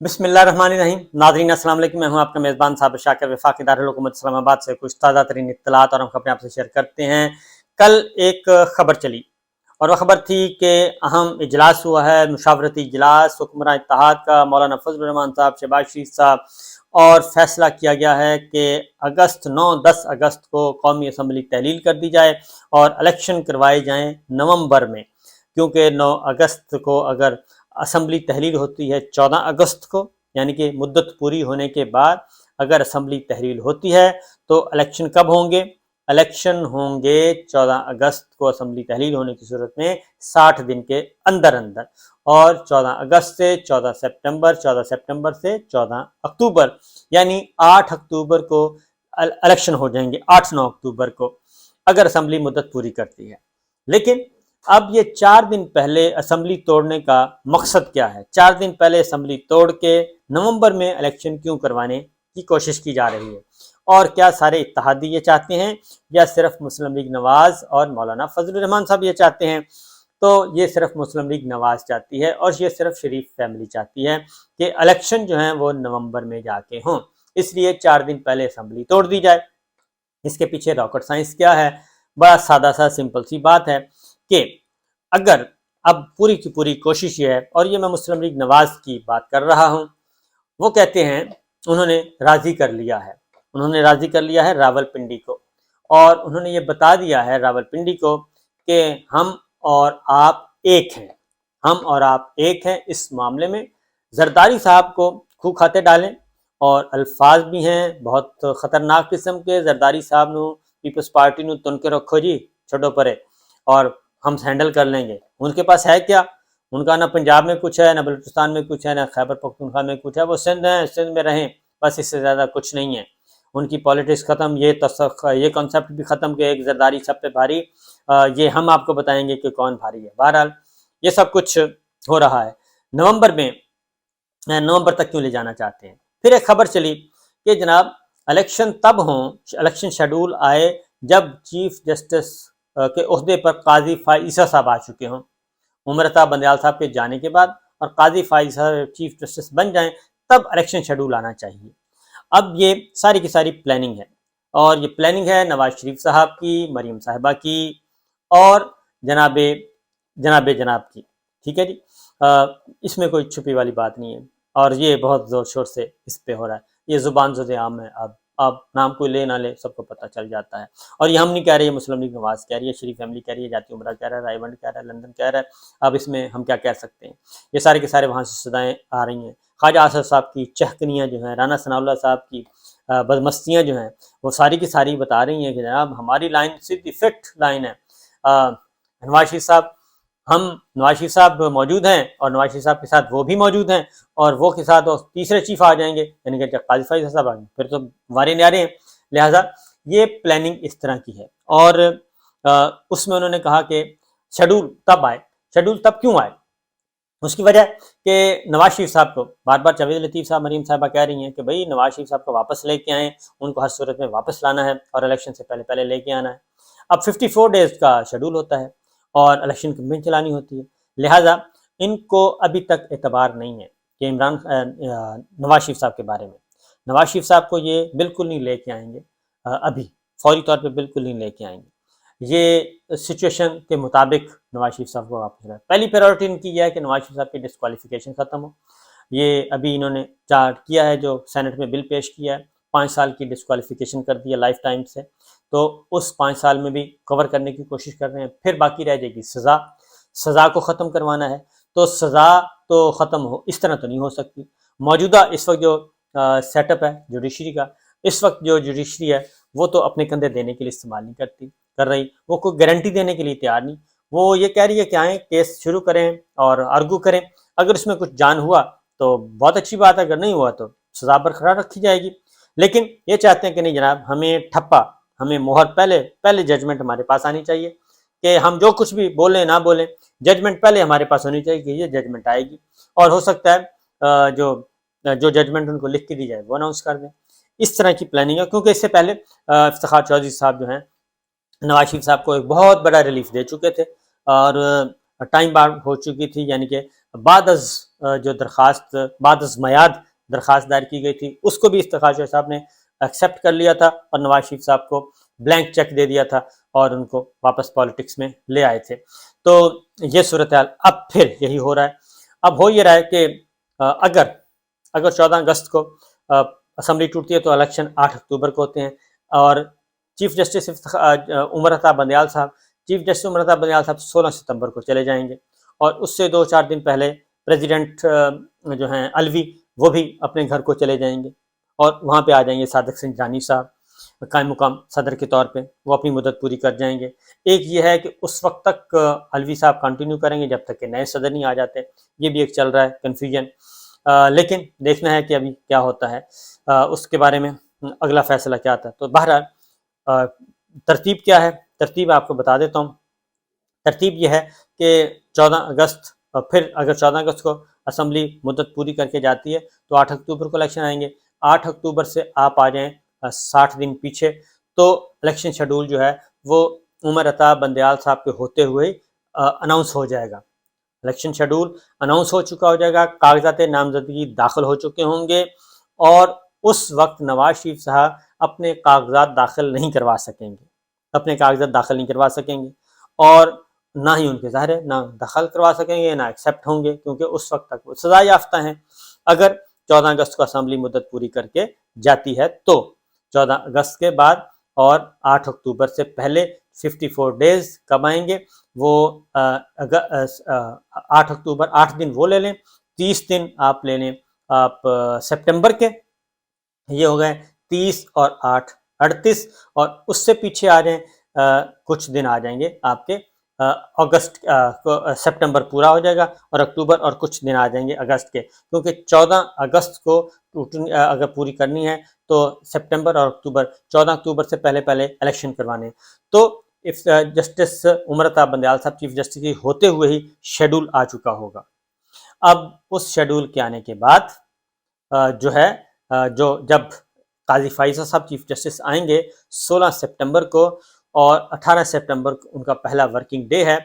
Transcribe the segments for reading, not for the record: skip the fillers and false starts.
بسم اللہ الرحمن الرحیم. ناظرین السلام علیکم. میں ہوں آپ کا میزبان صابر شاکر وفاقی دارالحکومت اسلام آباد سے کچھ تازہ ترین اطلاعات اور ہم خبریں آپ سے شیئر کرتے ہیں. کل ایک خبر چلی اور وہ خبر تھی کہ اہم اجلاس ہوا ہے، مشاورتی اجلاس حکمراں اتحاد کا، مولانا فضل الرحمان صاحب، شہباز شریف صاحب، اور فیصلہ کیا گیا ہے کہ 9-10 اگست کو قومی اسمبلی تحلیل کر دی جائے اور الیکشن کروائے جائیں نومبر میں، کیونکہ 9 اگست کو اگر اسمبلی تحلیل ہوتی ہے 14 اگست کو، یعنی کہ مدت پوری ہونے کے بعد اگر اسمبلی تحلیل ہوتی ہے تو الیکشن کب ہوں گے؟ الیکشن ہوں گے 14 اگست کو اسمبلی تحلیل ہونے کی صورت میں 60 دن کے اندر اندر، اور 14 اگست سے 14 سپٹمبر، 14 سپٹمبر سے 14 اکتوبر، یعنی 8 اکتوبر کو الیکشن ہو جائیں گے، 8-9 اکتوبر کو اگر اسمبلی مدت پوری کرتی ہے. لیکن اب یہ 4 دن پہلے اسمبلی توڑنے کا مقصد کیا ہے؟ 4 دن پہلے اسمبلی توڑ کے نومبر میں الیکشن کیوں کروانے کی کوشش کی جا رہی ہے؟ اور کیا سارے اتحادی یہ چاہتے ہیں یا صرف مسلم لیگ نواز اور مولانا فضل الرحمان صاحب یہ چاہتے ہیں؟ تو یہ صرف مسلم لیگ نواز چاہتی ہے اور یہ صرف شریف فیملی چاہتی ہے کہ الیکشن جو ہیں وہ نومبر میں جا کے ہوں، اس لیے 4 دن پہلے اسمبلی توڑ دی جائے. اس کے پیچھے راکٹ سائنس کیا ہے؟ بڑا سادہ سا سمپل سی بات ہے کہ اگر اب پوری کی پوری کوشش یہ ہے، اور یہ میں مسلم لیگ نواز کی بات کر رہا ہوں، وہ کہتے ہیں انہوں نے راضی کر لیا ہے راول پنڈی کو، اور انہوں نے یہ بتا دیا ہے راول پنڈی کو کہ ہم اور آپ ایک ہیں اس معاملے میں. زرداری صاحب کو کھو کھاتے ڈالیں، اور الفاظ بھی ہیں بہت خطرناک قسم کے. زرداری صاحب نو پیپلز پارٹی نو تن کے رکھو جی، چھوڑو پرے، اور ہم ہینڈل کر لیں گے. ان کے پاس ہے کیا؟ ان کا نہ پنجاب میں کچھ ہے، نہ بلوچستان میں کچھ ہے، نہ خیبر پختونخوا میں کچھ ہے. وہ سندھ ہیں، سندھ میں رہیں، بس اس سے زیادہ کچھ نہیں ہے. ان کی پالیٹکس ختم، یہ کانسیپٹ بھی ختم کہ ایک زرداری سب پہ بھاری، یہ ہم آپ کو بتائیں گے کہ کون بھاری ہے. بہرحال یہ سب کچھ ہو رہا ہے. نومبر تک کیوں لے جانا چاہتے ہیں؟ پھر ایک خبر چلی کہ جناب الیکشن تب ہوں، الیکشن شیڈول آئے جب چیف جسٹس کے عہدے پر قاضی فائز عیسیٰ صاحب آ چکے ہوں. عمرتا بندیال صاحب کے جانے کے بعد اور قاضی فائز صاحب چیف جسٹس بن جائیں تب الیکشن شیڈول آنا چاہیے. اب یہ ساری کی ساری پلاننگ ہے، اور یہ پلاننگ ہے نواز شریف صاحب کی، مریم صاحبہ کی، اور جناب کی. ٹھیک ہے جی، اس میں کوئی چھپی والی بات نہیں ہے، اور یہ بہت زور شور سے اس پہ ہو رہا ہے. یہ زبان زد عام ہے، اب نام کوئی لے نہ لے سب کو پتہ چل جاتا ہے. اور یہ ہم نہیں کہہ رہے، یہ مسلم لیگ نواز کہہ رہی ہے، شریف فیملی کہہ رہی ہے، جاتی عمرہ کہہ رہا ہے، رائے ونڈ کہہ رہا ہے، لندن کہہ رہا ہے. اب اس میں ہم کیا کہہ سکتے ہیں؟ یہ سارے کے سارے وہاں سے صدائیں آ رہی ہیں. خواجہ آصف صاحب کی چہکنیاں جو ہیں، رانا ثناء اللہ صاحب کی بدمستیاں جو ہیں، وہ ساری کی ساری بتا رہی ہیں کہ جناب ہماری لائن سیدھی فٹ لائن ہے. نواز شریف صاحب موجود ہیں، اور نواز شریف صاحب کے ساتھ وہ بھی موجود ہیں، اور وہ کے ساتھ تیسرے چیف آ جائیں گے، یعنی کہ قاضی فائز صاحب آ جائیں گے، پھر تو وارے نیارے ہیں. لہٰذا یہ پلاننگ اس طرح کی ہے. اور اس میں انہوں نے کہا کہ شیڈول تب کیوں آئے؟ اس کی وجہ کہ نواز شریف صاحب کو بار بار جاوید لطیف صاحب، مریم صاحبہ کہہ رہی ہیں کہ بھئی نواز شریف صاحب کو واپس لے کے آئیں، ان کو ہر صورت میں واپس لانا ہے اور الیکشن سے پہلے لے کے آنا ہے. اب 54 ڈیز کا شیڈول ہوتا ہے اور الیکشن کمپین چلانی ہوتی ہے. لہٰذا ان کو ابھی تک اعتبار نہیں ہے کہ نواز شریف صاحب کے بارے میں. نواز شریف صاحب کو یہ بالکل نہیں لے کے آئیں گے، ابھی فوری طور پہ بالکل نہیں لے کے آئیں گے. یہ سچویشن کے مطابق نواز شریف صاحب کو واپس لائے. پہلی پریورٹی ان کی یہ ہے کہ نواز شریف صاحب کی ڈسکوالیفیکیشن ختم ہو. یہ ابھی انہوں نے چارٹ کیا ہے، جو سینٹ میں بل پیش کیا ہے، 5 سال کی ڈسکوالیفیکیشن کر دی ہے لائف ٹائم سے، تو اس 5 سال میں بھی کور کرنے کی کوشش کر رہے ہیں. پھر باقی رہ جائے گی سزا کو ختم کروانا ہے. تو سزا تو ختم ہو اس طرح تو نہیں ہو سکتی. موجودہ اس وقت جو سیٹ اپ ہے جوڈیشری کا، اس وقت جو جوڈیشری ہے وہ تو اپنے کندھے دینے کے لیے استعمال نہیں کر رہی، وہ کوئی گارنٹی دینے کے لیے تیار نہیں. وہ یہ کہہ رہی ہے کہ آئیں کیس شروع کریں اور آرگو کریں، اگر اس میں کچھ جان ہوا تو بہت اچھی بات ہے، اگر نہیں ہوا تو سزا برقرار رکھی جائے گی. لیکن یہ چاہتے ہیں کہ نہیں جناب، ہمیں ٹھپا، ہمیں مہر پہلے ججمنٹ ہمارے پاس آنی چاہیے، کہ ہم جو کچھ بھی بولیں نہ بولیں، ججمنٹ پہلے ہمارے پاس ہونی چاہیے کہ یہ ججمنٹ آئے گی. اور ہو سکتا ہے جو ججمنٹ ان کو لکھ کے دی جائے وہ اناؤنس کر دیں. اس طرح کی پلاننگ ہے، کیونکہ اس سے پہلے افتخار چودھری صاحب جو ہیں نواز شریف صاحب کو ایک بہت بڑا ریلیف دے چکے تھے، اور ٹائم بار ہو چکی تھی، یعنی کہ بعد از جو درخواست بعد از میعاد درخواست دائر کی گئی تھی اس کو بھی استخراج صاحب نے ایکسیپٹ کر لیا تھا اور نواز شریف صاحب کو بلینک چیک دے دیا تھا اور ان کو واپس پالیٹکس میں لے آئے تھے. تو یہ صورتحال اب پھر یہی ہو رہا ہے. اب ہو یہ رہا ہے کہ اگر 14 اگست کو اسمبلی ٹوٹتی ہے تو الیکشن 8 اکتوبر کو ہوتے ہیں اور چیف جسٹس عمر عطا بندیال صاحب 16 ستمبر کو چلے جائیں گے اور اس سے 2-4 دن پہلے پریزیڈنٹ جو ہیں الوی وہ بھی اپنے گھر کو چلے جائیں گے اور وہاں پہ آ جائیں گے صادق سنجانی صاحب قائم مقام صدر کے طور پہ، وہ اپنی مدت پوری کر جائیں گے. ایک یہ ہے کہ اس وقت تک الوی صاحب کنٹینیو کریں گے جب تک کہ نئے صدر نہیں آ جاتے. یہ بھی ایک چل رہا ہے کنفیوژن، لیکن دیکھنا ہے کہ ابھی کیا ہوتا ہے، اس کے بارے میں اگلا فیصلہ کیا آتا ہے. تو بہرحال ترتیب کیا ہے، ترتیب آپ کو بتا دیتا ہوں. ترتیب یہ ہے کہ 14 اگست پھر اگر 14 اگست کو اسمبلی مدت پوری کر کے جاتی ہے تو 8 اکتوبر کو الیکشن آئیں گے. 8 اکتوبر سے آپ آ جائیں 60 دن پیچھے تو الیکشن شیڈول جو ہے وہ عمر عطا بندیال صاحب کے ہوتے ہوئے اناؤنس ہو جائے گا. الیکشن شیڈول اناؤنس ہو چکا ہو جائے گا، کاغذات نامزدگی داخل ہو چکے ہوں گے اور اس وقت نواز شریف صاحب اپنے کاغذات داخل نہیں کروا سکیں گے اور نہ ہی ان کے ظاہر ہے نہ دخل کروا سکیں گے نہ ایکسیپٹ ہوں گے، کیونکہ اس وقت تک وہ سزا یافتہ ہیں. اگر 14 اگست کو اسمبلی مدت پوری کر کے جاتی ہے تو 14 اگست کے بعد اور 8 اکتوبر سے پہلے 54 ڈیز کب آئیں گے، وہ 8 اکتوبر 8 دن وہ لے لیں، 30 دن آپ لے لیں آپ سپٹمبر کے، یہ ہو گئے 30 اور 8 38 اور اس سے پیچھے آ جائیں کچھ دن آ جائیں گے آپ کے اگست کو، سپٹمبر پورا ہو جائے گا اور اکتوبر اور کچھ دن آ جائیں گے اگست کے، کیونکہ 14 اگست کو اگر پوری کرنی ہے تو سپٹمبر اور اکتوبر 14 اکتوبر سے پہلے الیکشن کروانے ہیں. تو جسٹس عمر عطا بندیال صاحب چیف جسٹس کی ہوتے ہوئے ہی شیڈول آ چکا ہوگا. اب اس شیڈول کے آنے کے بعد جو ہے جب قاضی فائزہ صاحب چیف جسٹس آئیں گے 16 سپٹمبر کو اور 18 سپٹمبر کو ان کا پہلا ورکنگ ڈے ہے،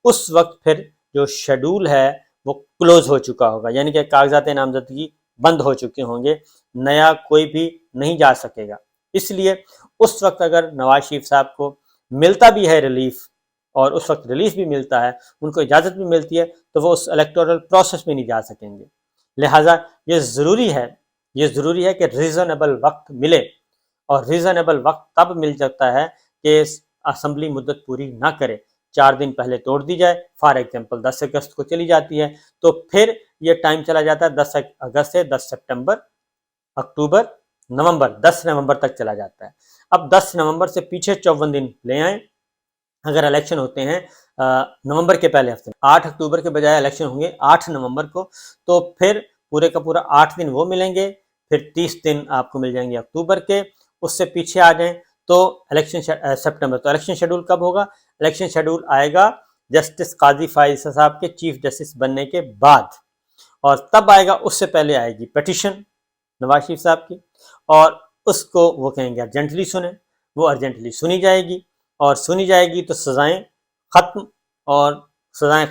اس وقت پھر جو شیڈول ہے وہ کلوز ہو چکا ہوگا، یعنی کہ کاغذات نامزدگی بند ہو چکے ہوں گے، نیا کوئی بھی نہیں جا سکے گا. اس لیے اس وقت اگر نواز شریف صاحب کو ملتا بھی ہے ریلیف اور اس وقت ریلیف بھی ملتا ہے، ان کو اجازت بھی ملتی ہے، تو وہ اس الیکٹورل پروسیس میں نہیں جا سکیں گے. لہٰذا یہ ضروری ہے کہ ریزنیبل وقت ملے، اور ریزنیبل وقت تب مل جاتا ہے کہ اسمبلی مدت پوری نہ کرے، 4 دن پہلے توڑ دی جائے. فار ایگزامپل 10 اگست کو چلی جاتی ہے تو پھر یہ ٹائم چلا جاتا ہے 10 اگست سے 10 سپٹمبر، اکتوبر، نومبر، 10 نومبر تک چلا جاتا ہے. اب 10 نومبر سے پیچھے 54 دن لے آئیں. اگر الیکشن ہوتے ہیں نومبر کے پہلے ہفتے، 8 اکتوبر کے بجائے الیکشن ہوں گے 8 نومبر کو، تو پھر پورے کا پورا 8 دن وہ ملیں گے، پھر 30 دن آپ کو مل جائیں گے اکتوبر کے. اس سے پیچھے آ جائیں تو الیکشن سپٹمبر. تو الیکشن شیڈول کب ہوگا؟ الیکشن شیڈول آئے گا جسٹس قاضی فائزہ صاحب کے چیف جسٹس بننے کے بعد، اور تب آئے گا، اس سے پہلے آئے گی پیٹیشن نواز شریف صاحب کی، اور اس کو وہ کہیں گے ارجنٹلی سنیں. وہ ارجنٹلی سنی جائے گی، اور سنی جائے گی تو سزائیں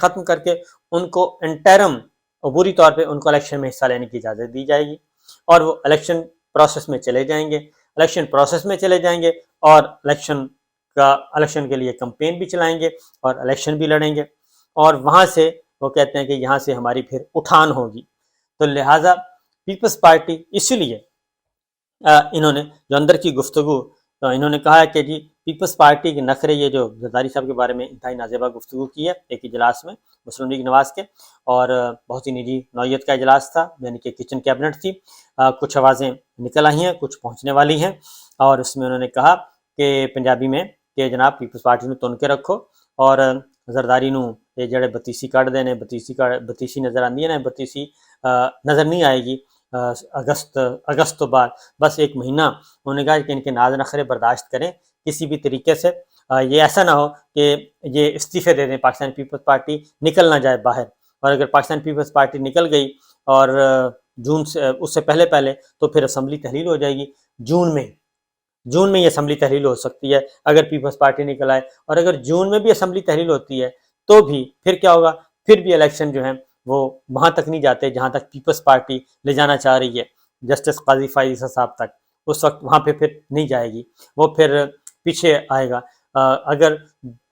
ختم کر کے ان کو انٹرم عبوری طور پہ ان کو الیکشن میں حصہ لینے کی اجازت دی جائے گی، اور وہ الیکشن پروسیس میں چلے جائیں گے اور الیکشن کے لیے کمپین بھی چلائیں گے اور الیکشن بھی لڑیں گے، اور وہاں سے وہ کہتے ہیں کہ یہاں سے ہماری پھر اٹھان ہوگی. تو لہٰذا پیپلز پارٹی، اسی لیے انہوں نے جو اندر کی گفتگو، تو انہوں نے کہا ہے کہ جی پیپلز پارٹی کے نخرے، یہ جو زرداری صاحب کے بارے میں انتہائی نازیبا گفتگو کی ہے ایک اجلاس میں مسلم لیگ نواز کے، اور بہت ہی نجی نوعیت کا اجلاس تھا، یعنی کہ کچن کیبنٹ تھی. کچھ آوازیں نکل آئی ہیں، کچھ پہنچنے والی ہیں، اور اس میں انہوں نے کہا کہ پنجابی میں کہ جناب پیپلز پارٹی میں تن کے رکھو، اور زرداری نو یہ جڑے بتیسی کٹ دینے، بتیسی نظر آتی ہے نا، بتیسی نظر نہیں آئے گی اگست تو بعد، بس 1 مہینہ. انہوں نے کہا کہ ان کے ناز نخرے برداشت کریں کسی بھی طریقے سے، یہ ایسا نہ ہو کہ یہ استعفے دے دیں، پاکستان پیپلز پارٹی نکل نہ جائے باہر. اور اگر پاکستان پیپلز پارٹی نکل گئی اور جون سے اس سے پہلے تو پھر اسمبلی تحلیل ہو جائے گی. جون میں یہ اسمبلی تحلیل ہو سکتی ہے اگر پیپلز پارٹی نکل آئے، اور اگر جون میں بھی اسمبلی تحلیل ہوتی ہے تو بھی پھر کیا ہوگا؟ پھر بھی الیکشن جو ہیں وہ وہاں تک نہیں جاتے جہاں تک پیپلز پارٹی لے جانا چاہ رہی ہے جسٹس قاضی فائز عیسیٰ صاحب تک، اس وقت وہاں پہ پھر نہیں جائے گی، وہ پھر پیچھے آئے گا۔ اگر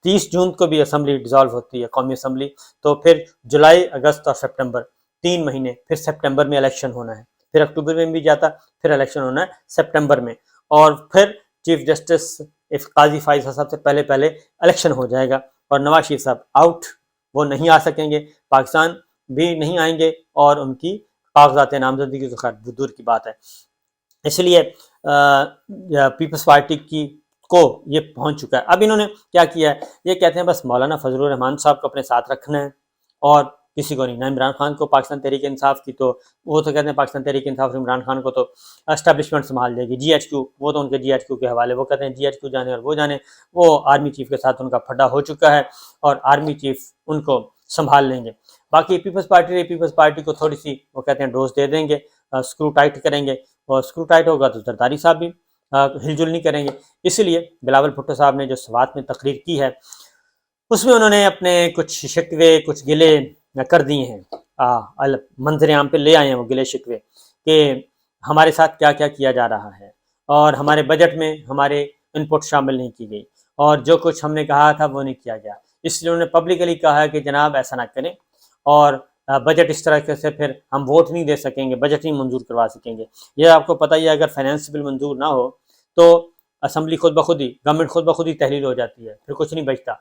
30 جون کو بھی اسمبلی ڈیزالو ہوتی ہے قومی اسمبلی، تو پھر جولائی، اگست اور سپٹمبر 3 مہینے، پھر سپٹمبر میں الیکشن ہونا ہے، پھر اکتوبر میں بھی جاتا، پھر الیکشن ہونا ہے سپٹمبر میں، اور پھر چیف جسٹس قاضی فائز صاحب سے پہلے پہلے الیکشن ہو جائے گا، اور نواز شریف صاحب آؤٹ، وہ نہیں آ سکیں گے، پاکستان بھی نہیں آئیں گے، اور ان کی کاغذات نامزدگی تو خیر دور کی بات ہے۔ اس لیے پیپلز پارٹی کی کو یہ پہنچ چکا ہے۔ اب انہوں نے کیا کیا ہے، یہ کہتے ہیں بس مولانا فضل الرحمان صاحب کو اپنے ساتھ رکھنا ہے اور کسی کو نہیں، نہ عمران خان کو، پاکستان تحریک انصاف کی تو وہ تو کہتے ہیں پاکستان تحریک انصاف عمران خان کو تو اسٹیبلشمنٹ سنبھال دے گی، جی ایچ کیو وہ تو ان کے جی ایچ کیو کے حوالے، وہ کہتے ہیں جی ایچ کیو جانے اور وہ جانے، وہ آرمی چیف کے ساتھ ان کا پھڈا ہو چکا ہے اور آرمی چیف ان کو سنبھال لیں گے۔ باقی پیپلز پارٹی کو تھوڑی سی وہ کہتے ہیں ڈوز دے دیں گے، اسکرو ٹائٹ کریں گے، اور اسکرو ٹائٹ ہوگا تو زرداری صاحب بھی ہل جل نہیں کریں گے۔ اسی لیے بلاول بھٹو صاحب نے جو سوات میں تقریر کی ہے اس میں انہوں نے اپنے کچھ شکوے، کچھ گلے کر دیے ہیں، منظر عام پہ لے آئے ہیں وہ گلے شکوے کہ ہمارے ساتھ کیا کیا کیا جا رہا ہے، اور ہمارے بجٹ میں ہمارے ان پٹ شامل نہیں کی گئی، اور جو کچھ ہم نے کہا تھا وہ نہیں کیا گیا۔ اس لیے انہوں نے پبلکلی کہا ہے کہ جناب ایسا نہ کریں، اور بجٹ اس طرح سے پھر ہم ووٹ نہیں دے سکیں گے، بجٹ نہیں منظور کروا سکیں گے۔ یہ آپ کو پتہ ہی ہے اگر فائنینس بل منظور نہ ہو تو اسمبلی خود بخود ہی، گورنمنٹ خود بخود ہی تحلیل ہو جاتی ہے، پھر کچھ نہیں بچتا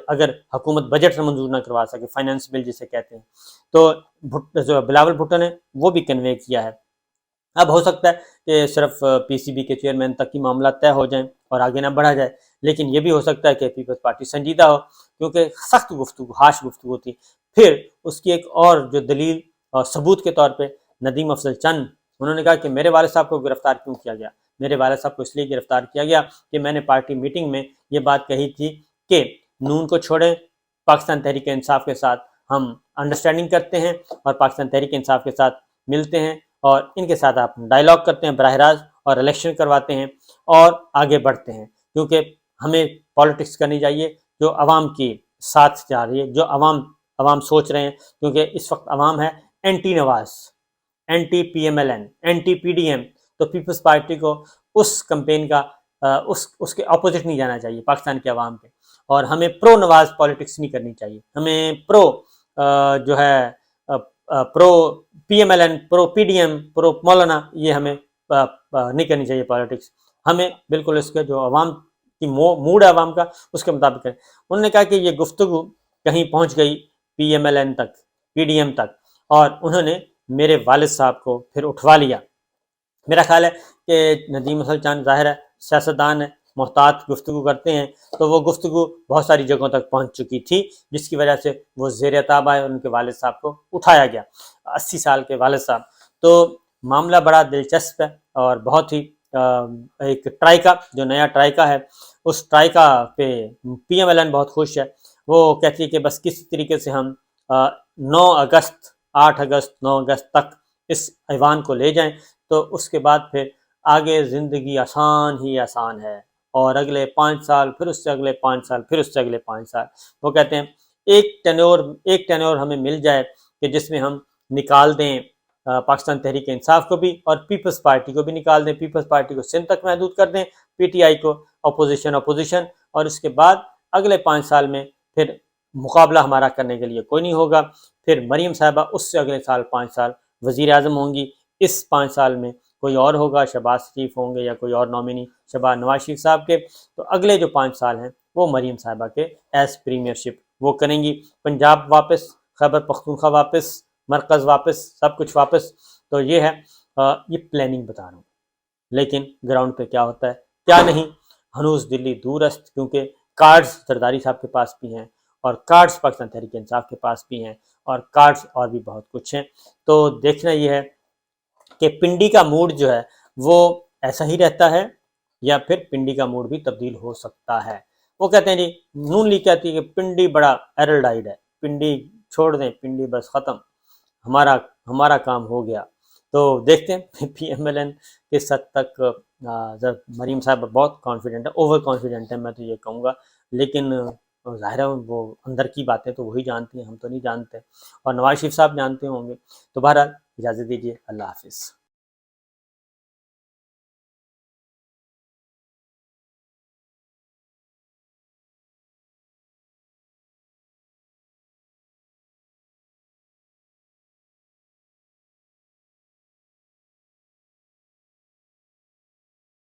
اگر حکومت بجٹ منظور نہ کروا سکے، فائنینس بل جسے کہتے ہیں۔ تو جو بلاول بھٹو نے وہ بھی کنوے کیا ہے۔ اب ہو سکتا ہے کہ صرف پی سی بی کے چیئرمین تک کی معاملات طے ہو جائیں اور آگے نہ بڑھا جائے، لیکن یہ بھی ہو سکتا ہے کہ پیپلز پارٹی سنجیدہ ہو، کیونکہ سخت گفتگو، ہارش گفتگو تھی۔ پھر اس کی ایک اور جو دلیل اور ثبوت کے طور پہ ندیم افضل چند، انہوں نے کہا کہ میرے والد صاحب کو گرفتار کیوں کیا گیا؟ میرے والد صاحب کو اس لیے گرفتار کیا گیا کہ میں نے پارٹی میٹنگ میں یہ بات کہی تھی کہ نون کو چھوڑیں، پاکستان تحریک انصاف کے ساتھ ہم انڈرسٹینڈنگ کرتے ہیں اور پاکستان تحریک انصاف کے ساتھ ملتے ہیں اور ان کے ساتھ آپ ڈائلاگ کرتے ہیں براہ راست اور الیکشن کرواتے ہیں اور آگے بڑھتے ہیں، کیونکہ ہمیں پالیٹکس کرنی چاہیے جو عوام کی ساتھ جا رہی ہے، جو عوام سوچ رہے ہیں، کیونکہ اس وقت عوام ہے anti Nawaz, anti P M L N, anti P D M, تو پیپلز پارٹی کو اس کمپین کا اس کے اپوزٹ نہیں جانا چاہیے پاکستان کے عوام کے، اور ہمیں پرو نواز پالیٹکس نہیں کرنی چاہیے، ہمیں پرو جو ہے پرو پی ایم ایل این، پرو پی ڈی ایم، پرو مولانا، یہ ہمیں نہیں کرنی چاہیے پالیٹکس، ہمیں بالکل اس کے جو عوام کی موڈ ہے عوام کا اس کے مطابق کریں۔ انہوں نے کہا کہ یہ گفتگو کہیں پہنچ گئی پی ایم ایل این تک، پی ڈی ایم تک، اور انہوں نے میرے والد صاحب کو پھر اٹھوا لیا۔ میرا خیال ہے کہ ندیم افضل چند ظاہر ہے سیاستدان ہے، محتاط گفتگو کرتے ہیں، تو وہ گفتگو بہت ساری جگہوں تک پہنچ چکی تھی، جس کی وجہ سے وہ زیر عتاب آئے اور ان کے والد صاحب کو اٹھایا گیا، 80 سال کے والد صاحب۔ تو معاملہ بڑا دلچسپ ہے اور بہت ہی ایک ٹرائکا، جو نیا ٹرائکا ہے، اس ٹرائکا پہ پی ایم ایل این بہت خوش ہے، وہ کہتی ہے کہ بس کسی طریقے سے ہم 9 اگست، 8 اگست، 9 اگست تک اس ایوان کو لے جائیں، تو اس کے بعد پھر آگے زندگی آسان ہی آسان ہے، اور اگلے 5 سال، پھر اس سے اگلے 5 سال، پھر اس سے اگلے 5 سال، وہ کہتے ہیں ایک ٹینور ہمیں مل جائے کہ جس میں ہم نکال دیں پاکستان تحریک انصاف کو بھی اور پیپلز پارٹی کو بھی نکال دیں، پیپلز پارٹی کو سندھ تک محدود کر دیں، پی ٹی آئی کو اپوزیشن، اور اس کے بعد اگلے 5 سال میں پھر مقابلہ ہمارا کرنے کے لیے کوئی نہیں ہوگا، پھر مریم صاحبہ اس سے اگلے سال 5 سال وزیر اعظم ہوں گی، اس 5 سال میں کوئی اور ہوگا، شہباز شریف ہوں گے یا کوئی اور نامنی شہباز نواز شریف صاحب کے، تو اگلے جو 5 سال ہیں وہ مریم صاحبہ کے ایز پریمیئر شپ وہ کریں گی، پنجاب واپس، خیبر پختونخوا واپس، مرکز واپس، سب کچھ واپس۔ تو یہ ہے، یہ پلاننگ بتا رہا ہوں، لیکن گراؤنڈ پہ کیا ہوتا ہے کیا نہیں، ہنوز دلی دور است، کیونکہ کارڈز زرداری صاحب کے پاس بھی ہیں اور کارڈز پاکستان تحریک انصاف کے پاس بھی ہیں اور کارڈز اور بھی بہت کچھ ہیں۔ تو دیکھنا یہ ہے کہ پنڈی کا موڈ جو ہے وہ ایسا ہی رہتا ہے یا پھر پنڈی کا موڈ بھی تبدیل ہو سکتا ہے۔ وہ کہتے ہیں جی، نون لیگ کہتی ہے کہ پنڈی بڑا ایرلڈائڈ ہے، پنڈی چھوڑ دیں، پنڈی بس ختم، ہمارا کام ہو گیا۔ تو دیکھتے ہیں پی ایم ایل این کس حد تک، مریم صاحب بہت کانفیڈنٹ ہے، اوور کانفیڈنٹ ہے میں تو یہ کہوں گا، لیکن ظاہر ہے وہ اندر کی باتیں تو وہی جانتی ہیں، ہم تو نہیں جانتے، اور نواز شریف صاحب جانتے ہوں گے۔ تو بہرحال اجازت دیجیے، اللہ حافظ۔